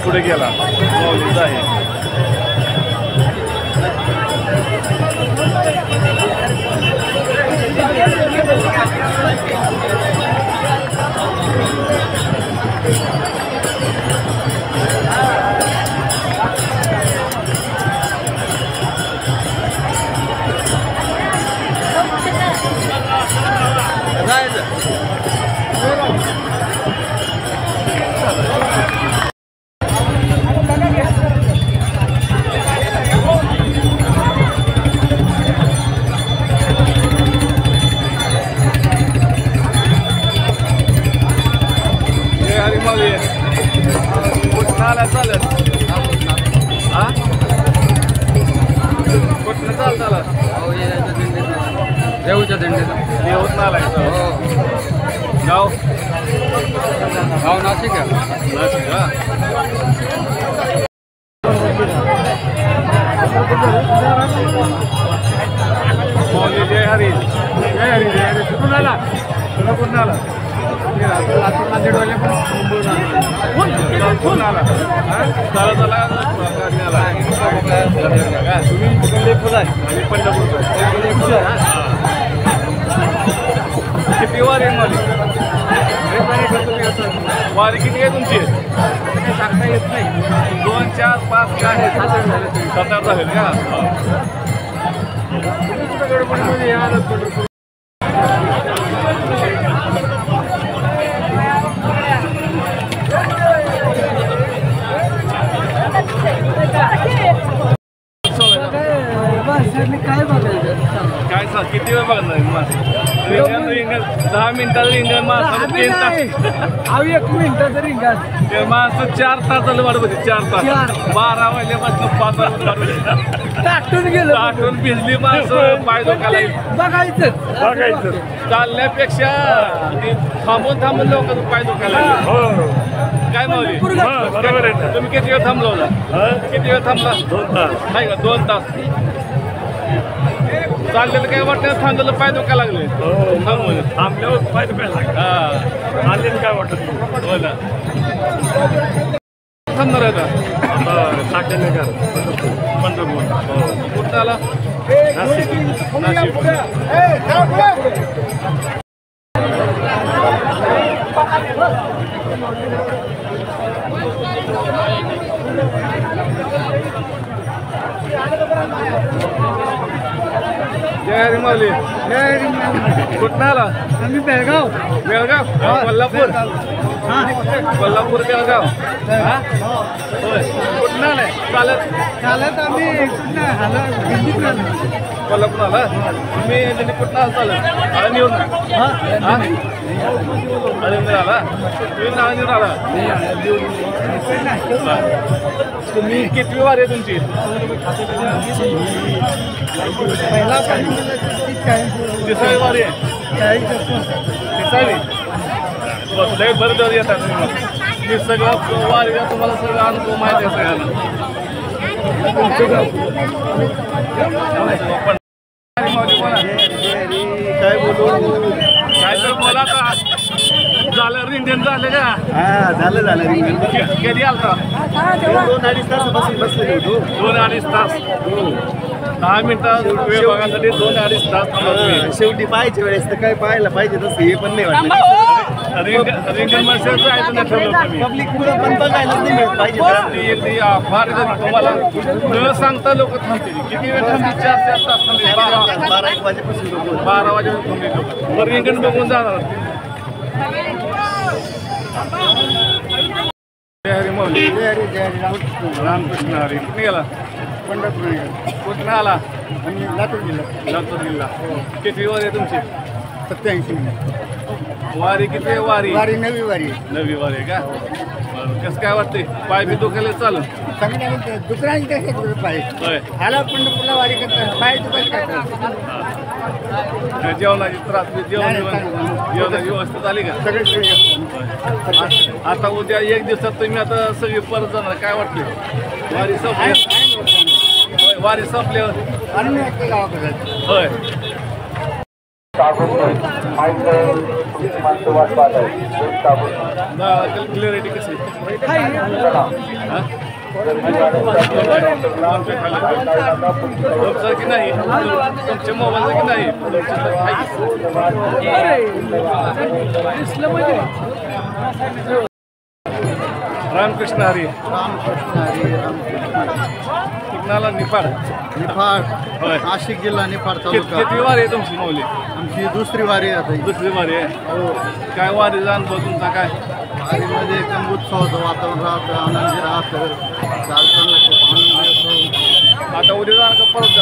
पुढे गेला माऊलीचा आहे देऊच्या दिंडीला देऊतनाला गाव गाव नाशिक आहे. नाशिक का मौली जय हरी जय हरी जय हरी कुठून आला तुला कुठून आला लातूर नांदेडवाले कुठून आला चला चला तुम्ही पंढरपूरचा किती वारी आहे वारी किती आहे तुमची सांगता येत नाही. 2 4 5 काय 7 झाले का काय बघायचं काय किती वेळ बघणार माणसं रिंगण 10 मिनिटाचं रिंगण माणसं 3 तास अहो 1 मिनिटाचं रिंगण ते माणसं 4 तासाला वाढ होती 4 तास 12 वाजल्यापासून 5 वाजता टाटून गेलं आठवण भिजली माणसं पाय दुखायला बघायचं चालण्यापेक्षा ते थांबून थांबून लोकांचं पाय दुखायला लागले. काय मावली बरोबर आहे. तुम्ही किती वेळ थांबलो होता किती वेळ थांबला 2 तास नाही का 2 तास चाललेलं काय वाटतं थांबलेलं पाय दुखायला लागले थांबून थांबल्यावर पाय दुखायला लागला. हा आलेलं काय वाटत नाही. हो ना थांबणार आहे आता साठेनगर पंढरपूर कुठं आला नाशिक. नाशिक जय हरी माऊली कुठं आला आम्ही बेळगाव बेळगाव कोल्हापूर कोल्हापूर बेळगाव हा होय कुठं आलाय चालत चालत आम्ही दिंडीत आलो. कोल्हापूर आला तुम्ही त्यांनी कुठं आला चालत आळंदीवरून आळंदीवर आला तुम्ही आळंदीवर आला तुम्ही कितवी वारी आहे तुमची पहिला तिसावी वारी आहे तिसावी लय बरं दिवस येतात तुम्ही मी सगळं वारीला तुम्हाला सगळं अनुभव माहिती आहे सगळ्यांना पण काय बोलू काय तर बोला का झालं रिंगण झालं का हा झालं कधी आलता 2-2.5 तासापासून बसलेलो होतो. 2-2.5 तास 10 मिनिटं वेळ बघायसाठी 2-2.5 तास थांबलो तुम्ही. शेवटी पाहायच्या वेळेस तर काय पाहायला पाहिजे तसं हे पण नाही वाटलं. रिंगण माणसं जायचं नाही ठरवलं तुम्ही पब्लिक पुढं पण बघायला नाही मिळत पाहिजे. ती एकदी फार तुम्हाला न सांगता लोक थांबतील किती वेळ थांबली 4-4 तास थांबली 12-1 वाजेपासून लोक 12 वाजेपर्यंत थांबली लोक बरं रिंगण बघून जाणार जय हरी माऊली रामकृष्ण हरी कुठे गेला पंढरपूर कुठून आला आणि लातूर जिल्हा लातूर जिल्हा किती वारी आहे तुमची 87 वारी किती आहे वारी वारी नवी वारी नवी वारी आहे का बरं कसं काय वाटते पाय बी दुखायला चालू चांगल्या दुसऱ्यांनी कसं पाहिजे होय आला पंढरपूरला वारी करतात पाय दुखायला काय जेवणाची त्रास जेवण नाही, नाही, जेवणाची व्यवस्था झाली का सगळे आता उद्या 1 दिवसात तुम्ही आता सगळी परत जाणार काय वाटते वारी संपली वारी संपल्यावर आणि गावाकडे होय क्लिअरिटी कशी तुमचं की नाही तुमच्या मोबाईलचं की नाही रामकृष्ण हरी कुणाला निफाड होय नाशिक जिल्हा निफाड तालुका. किती वारी आहे तुमची माऊली आमची दुसरी वारी आहे आता. दुसरी वारी आहे काय वारीचा अनुभव तुमचा काय वारीमध्ये एकदम उत्सवाचं वातावरण राहतं, आनंदी राहतं, चालताना खूप आनंद येतो. आता उद्या जाणार का परत